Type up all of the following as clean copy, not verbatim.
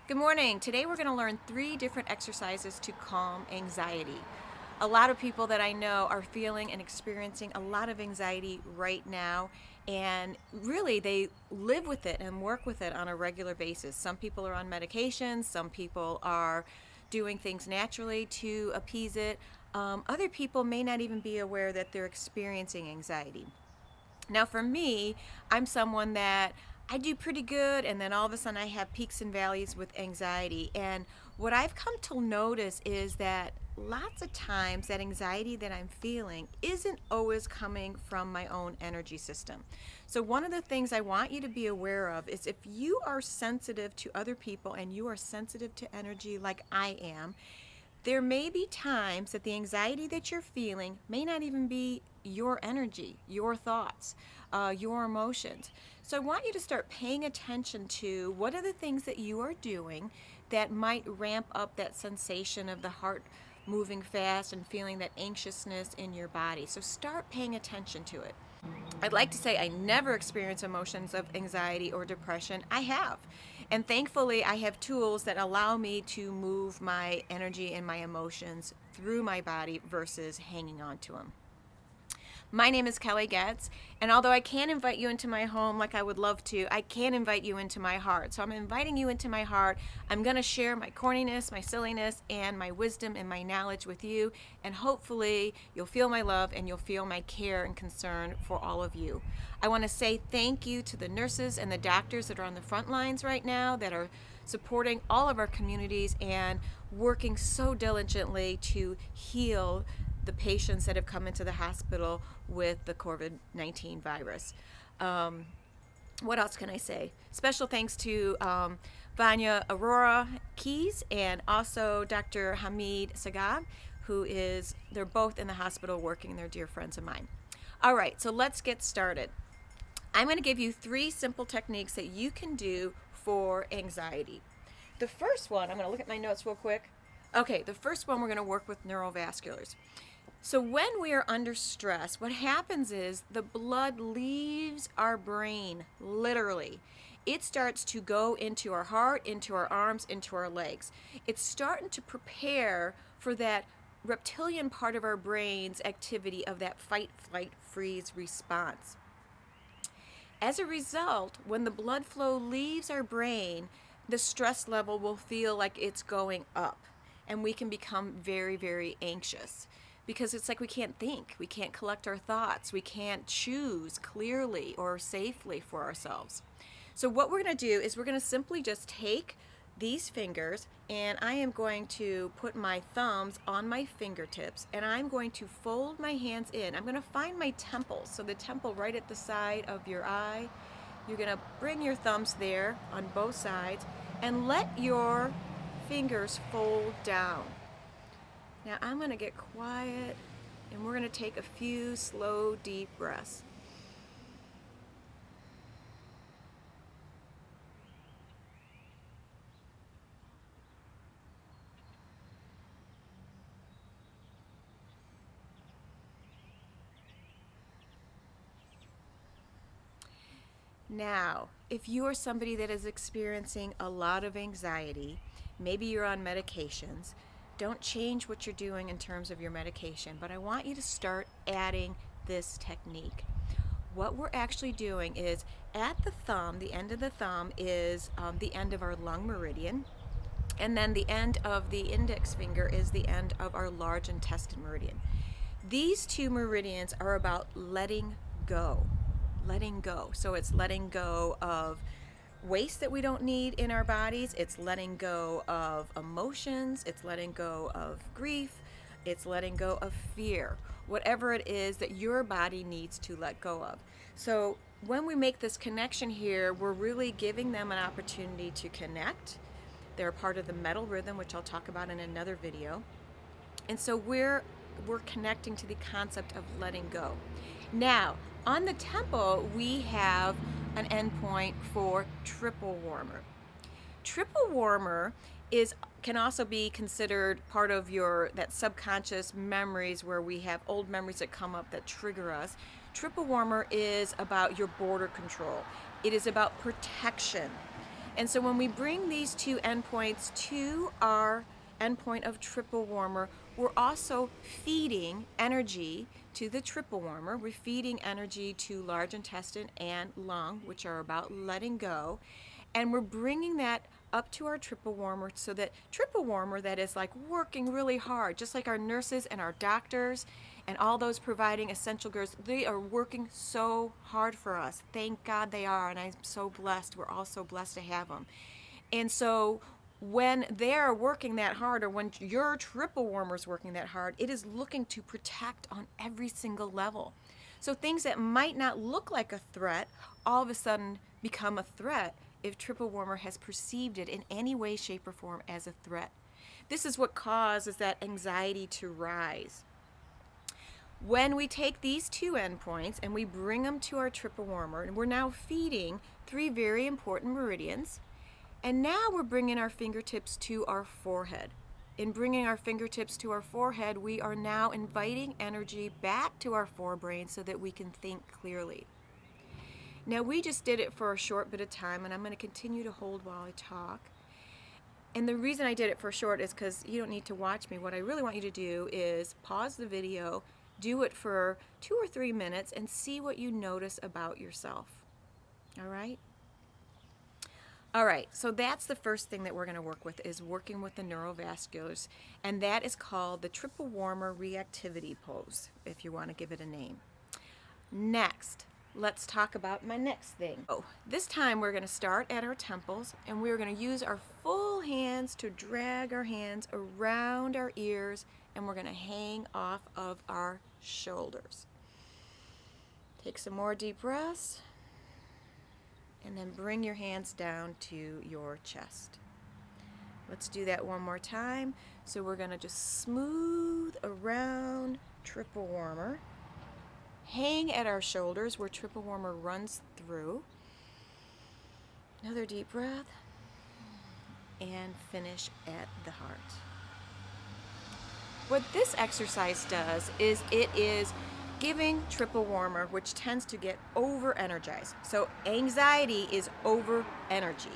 Good morning. Today we're going to learn 3 different exercises to calm anxiety. A lot of people that I know are feeling and experiencing a lot of anxiety right now, and really they live with it and work with it on a regular basis. Some people are on medications, some people are doing things naturally to appease it. Other people may not even be aware that they're experiencing anxiety. Now, for me, I'm someone that I do pretty good, and then all of a sudden I have peaks and valleys with anxiety. And what I've come to notice is that lots of times that anxiety that I'm feeling isn't always coming from my own energy system. So, one of the things I want you to be aware of is if you are sensitive to other people and you are sensitive to energy like I am, there may be times that the anxiety that you're feeling may not even be your energy, your thoughts, your emotions. So I want you to start paying attention to what are the things that you are doing that might ramp up that sensation of the heart moving fast and feeling that anxiousness in your body. So start paying attention to it. I'd like to say I never experience emotions of anxiety or depression. I have. And thankfully, I have tools that allow me to move my energy and my emotions through my body versus hanging on to them. My name is Kelly Getz, and although I can't invite you into my home like I would love to, I can invite you into my heart. So I'm inviting you into my heart. I'm going to share my corniness, my silliness, and my wisdom and my knowledge with you, and hopefully you'll feel my love and you'll feel my care and concern for all of you. I want to say thank you to the nurses and the doctors that are on the front lines right now that are supporting all of our communities and working so diligently to heal the patients that have come into the hospital with the COVID-19 virus. What else can I say? Special thanks to Vanya Aurora Keys and also Dr. Hamid Sagab, they're both in the hospital working. They're dear friends of mine. All right, so let's get started. I'm going to give you 3 simple techniques that you can do for anxiety. The first one, I'm going to look at my notes real quick. Okay, the first one we're going to work with neurovasculars. So when we are under stress, what happens is the blood leaves our brain, literally. It starts to go into our heart, into our arms, into our legs. It's starting to prepare for that reptilian part of our brain's activity of that fight, flight, freeze response. As a result, when the blood flow leaves our brain, the stress level will feel like it's going up, and we can become very, very anxious because it's like we can't think, we can't collect our thoughts, we can't choose clearly or safely for ourselves. So what we're going to do is we're going to simply just take these fingers, and I am going to put my thumbs on my fingertips, and I'm going to fold my hands in. I'm going to find my temples, so the temple right at the side of your eye. You're going to bring your thumbs there on both sides and let your fingers fold down. Now I'm going to get quiet, and we're going to take a few slow, deep breaths. Now, if you are somebody that is experiencing a lot of anxiety, maybe you're on medications, don't change what you're doing in terms of your medication, but I want you to start adding this technique. What we're actually doing is at the thumb, the end of the thumb is the end of our lung meridian, and then the end of the index finger is the end of our large intestine meridian. These 2 meridians are about letting go. Letting go. So it's letting go of waste that we don't need in our bodies. It's letting go of emotions. It's letting go of grief. It's letting go of fear. Whatever it is that your body needs to let go of. So when we make this connection here, we're really giving them an opportunity to connect. They're part of the metal rhythm, which I'll talk about in another video. And so we're connecting to the concept of letting go. Now, on the temple, we have an endpoint for triple warmer. Triple warmer can also be considered part of that subconscious memories where we have old memories that come up that trigger us. Triple warmer is about your border control. It is about protection. And so when we bring these two endpoints to our endpoint of triple warmer, we're also feeding energy to the triple warmer. We're feeding energy to large intestine and lung, which are about letting go. And we're bringing that up to our triple warmer, so that triple warmer that is like working really hard, just like our nurses and our doctors and all those providing essential goods, they are working so hard for us. Thank God they are, and I'm so blessed. We're all so blessed to have them. And so when they're working that hard, or when your triple warmer is working that hard, it is looking to protect on every single level. So things that might not look like a threat all of a sudden become a threat if triple warmer has perceived it in any way, shape, or form as a threat. This is what causes that anxiety to rise. When we take these two endpoints and we bring them to our triple warmer, and we're now feeding 3 very important meridians, and now we're bringing our fingertips to our forehead. In bringing our fingertips to our forehead, we are now inviting energy back to our forebrain so that we can think clearly. Now, we just did it for a short bit of time, and I'm going to continue to hold while I talk. And the reason I did it for short is because you don't need to watch me. What I really want you to do is pause the video, do it for 2 or 3 minutes, and see what you notice about yourself. All right? All right, so that's the first thing that we're going to work with, is working with the neurovasculars, and that is called the triple warmer reactivity pose, if you want to give it a name. Next, let's talk about my next thing. Oh, this time we're going to start at our temples, and we're going to use our full hands to drag our hands around our ears, and we're going to hang off of our shoulders. Take some more deep breaths, and then bring your hands down to your chest. Let's do that one more time. So we're going to just smooth around triple warmer. Hang at our shoulders where triple warmer runs through. Another deep breath. And finish at the heart. What this exercise does is it is giving triple warmer, which tends to get over energized. So anxiety is over energy.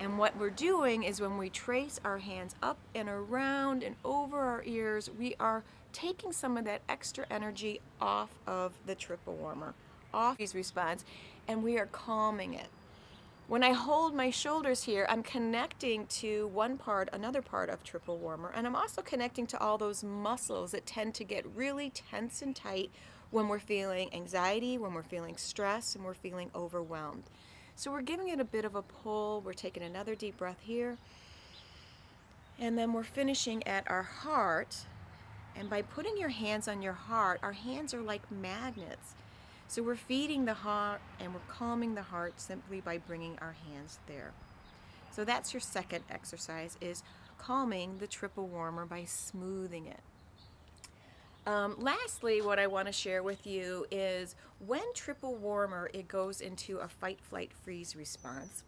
And what we're doing is when we trace our hands up and around and over our ears, we are taking some of that extra energy off of the triple warmer, off these response, and we are calming it. When I hold my shoulders here, I'm connecting to another part of triple warmer, and I'm also connecting to all those muscles that tend to get really tense and tight when we're feeling anxiety, when we're feeling stress, and we're feeling overwhelmed. So we're giving it a bit of a pull. We're taking another deep breath here, and then we're finishing at our heart. And by putting your hands on your heart, our hands are like magnets. So we're feeding the heart and we're calming the heart simply by bringing our hands there. So that's your second exercise, is calming the triple warmer by smoothing it. Lastly, what I want to share with you is when triple warmer, it goes into a fight, flight, freeze response,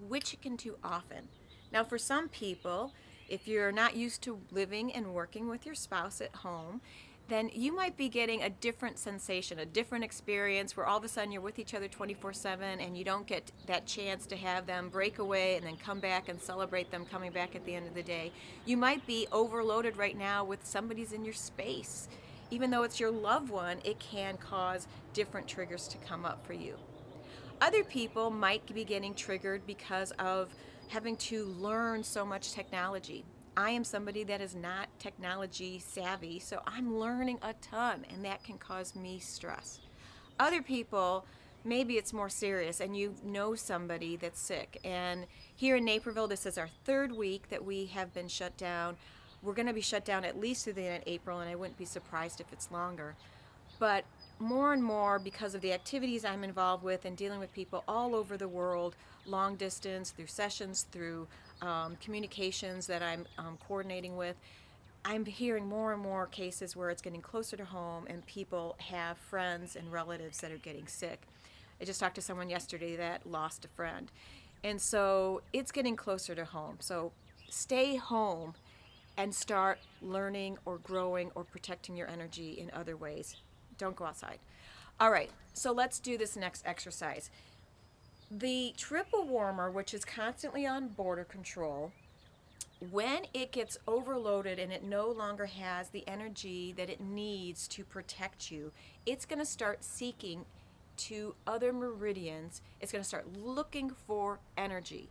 which it can do often. Now, for some people, if you're not used to living and working with your spouse at home, then you might be getting a different sensation, a different experience where all of a sudden you're with each other 24/7 and you don't get that chance to have them break away and then come back and celebrate them coming back at the end of the day. You might be overloaded right now with somebody's in your space. Even though it's your loved one, it can cause different triggers to come up for you. Other people might be getting triggered because of having to learn so much technology. I am somebody that is not technology savvy, so I'm learning a ton, and that can cause me stress. Other people, maybe it's more serious, and you know somebody that's sick. And here in Naperville, this is our 3rd week that we have been shut down. We're going to be shut down at least through the end of April, and I wouldn't be surprised if it's longer. But more and more, because of the activities I'm involved with and dealing with people all over the world, long distance, through sessions, through communications that I'm coordinating with, I'm hearing more and more cases where it's getting closer to home and people have friends and relatives that are getting sick. I just talked to someone yesterday that lost a friend. And so it's getting closer to home. So stay home and start learning or growing or protecting your energy in other ways. Don't go outside. All right, so let's do this next exercise. The triple warmer, which is constantly on border control, when it gets overloaded and it no longer has the energy that it needs to protect you, it's going to start seeking to other meridians. It's going to start looking for energy.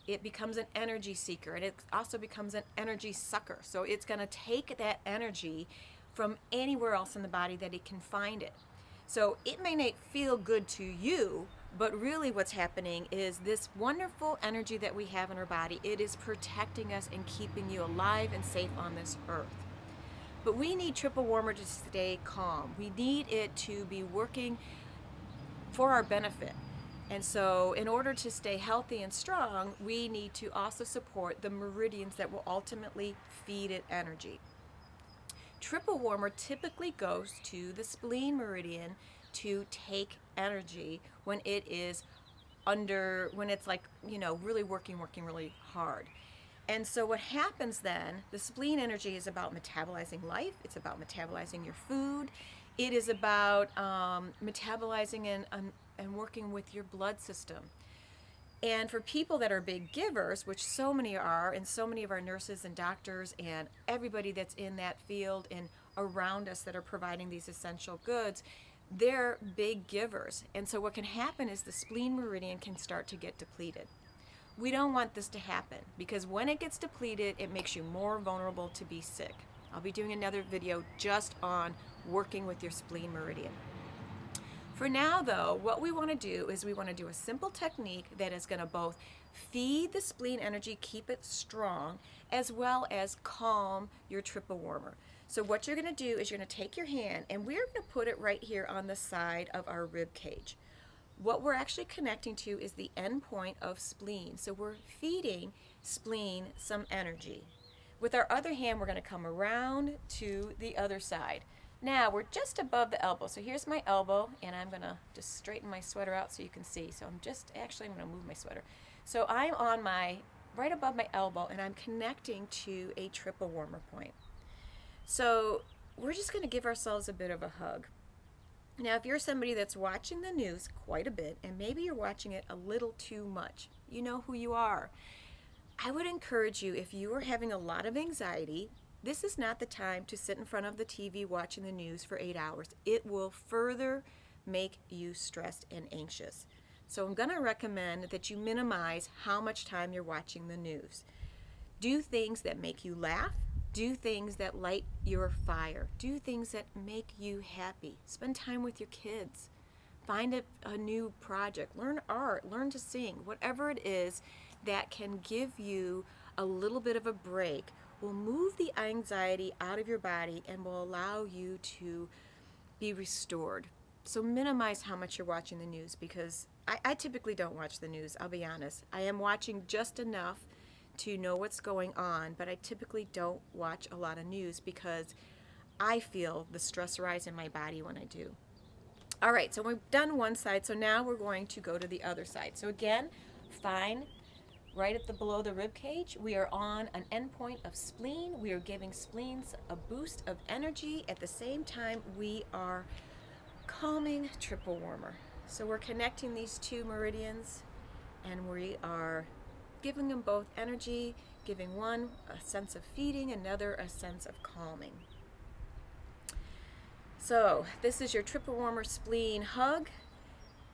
It becomes an energy seeker, and it also becomes an energy sucker. So it's going to take that energy from anywhere else in the body that it can find it. So it may not feel good to you, but really what's happening is this wonderful energy that we have in our body, it is protecting us and keeping you alive and safe on this earth. But we need triple warmer to stay calm. We need it to be working for our benefit. And so in order to stay healthy and strong, we need to also support the meridians that will ultimately feed it energy. Triple warmer typically goes to the spleen meridian to take energy when it is when it's like, really working really hard. And so what happens then, the spleen energy is about metabolizing life, it's about metabolizing your food, it is about metabolizing and working with your blood system. And for people that are big givers, which so many are, and so many of our nurses and doctors and everybody that's in that field and around us that are providing these essential goods, they're big givers. And so what can happen is the spleen meridian can start to get depleted. We don't want this to happen, because when it gets depleted, it makes you more vulnerable to be sick. I'll be doing another video just on working with your spleen meridian. For now, though, what we want to do is we want to do a simple technique that is going to both feed the spleen energy, keep it strong, as well as calm your triple warmer. So what you're going to do is you're going to take your hand, and we're going to put it right here on the side of our rib cage. What we're actually connecting to is the end point of spleen. So we're feeding spleen some energy. With our other hand, we're going to come around to the other side. Now we're just above the elbow. So here's my elbow, and I'm going to just straighten my sweater out so you can see. So I'm going to move my sweater. So I'm on right above my elbow, and I'm connecting to a triple warmer point. So we're just going to give ourselves a bit of a hug. Now, if you're somebody that's watching the news quite a bit, and maybe you're watching it a little too much, you know who you are. I would encourage you, if you are having a lot of anxiety, this is not the time to sit in front of the TV watching the news for 8 hours. It will further make you stressed and anxious. So I'm going to recommend that you minimize how much time you're watching the news. Do things that make you laugh. Do things that light your fire. Do things that make you happy. Spend time with your kids. Find a new project. Learn art. Learn to sing. Whatever it is that can give you a little bit of a break will move the anxiety out of your body and will allow you to be restored. So minimize how much you're watching the news, because I typically don't watch the news, I'll be honest. I am watching just enough to know what's going on, but I typically don't watch a lot of news because I feel the stress rise in my body when I do. All right, so we've done one side, so now we're going to go to the other side. So again, find right below the rib cage, we are on an endpoint of spleen. We are giving spleens a boost of energy. At the same time, we are calming triple warmer. So we're connecting these two meridians, and we are giving them both energy, giving one a sense of feeding, another a sense of calming. So this is your triple warmer spleen hug.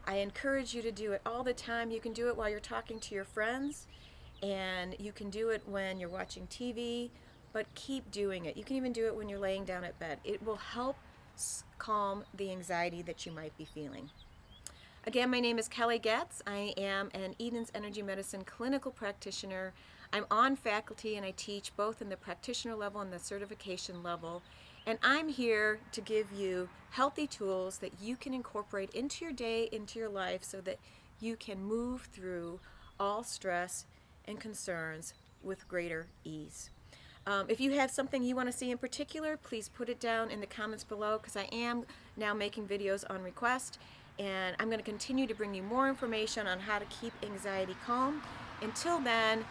I encourage you to do it all the time. You can do it while you're talking to your friends, and you can do it when you're watching TV, but keep doing it. You can even do it when you're laying down at bed. It will help calm the anxiety that you might be feeling. Again, my name is Kelly Getz. I am an Eden's Energy Medicine clinical practitioner. I'm on faculty, and I teach both in the practitioner level and the certification level. And I'm here to give you healthy tools that you can incorporate into your day, into your life, so that you can move through all stress and concerns with greater ease. If you have something you want to see in particular, please put it down in the comments below, because I am now making videos on request, and I'm going to continue to bring you more information on how to keep anxiety calm. Until then,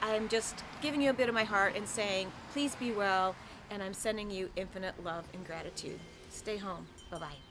I'm just giving you a bit of my heart and saying, please be well, and I'm sending you infinite love and gratitude. Stay home. Bye-bye.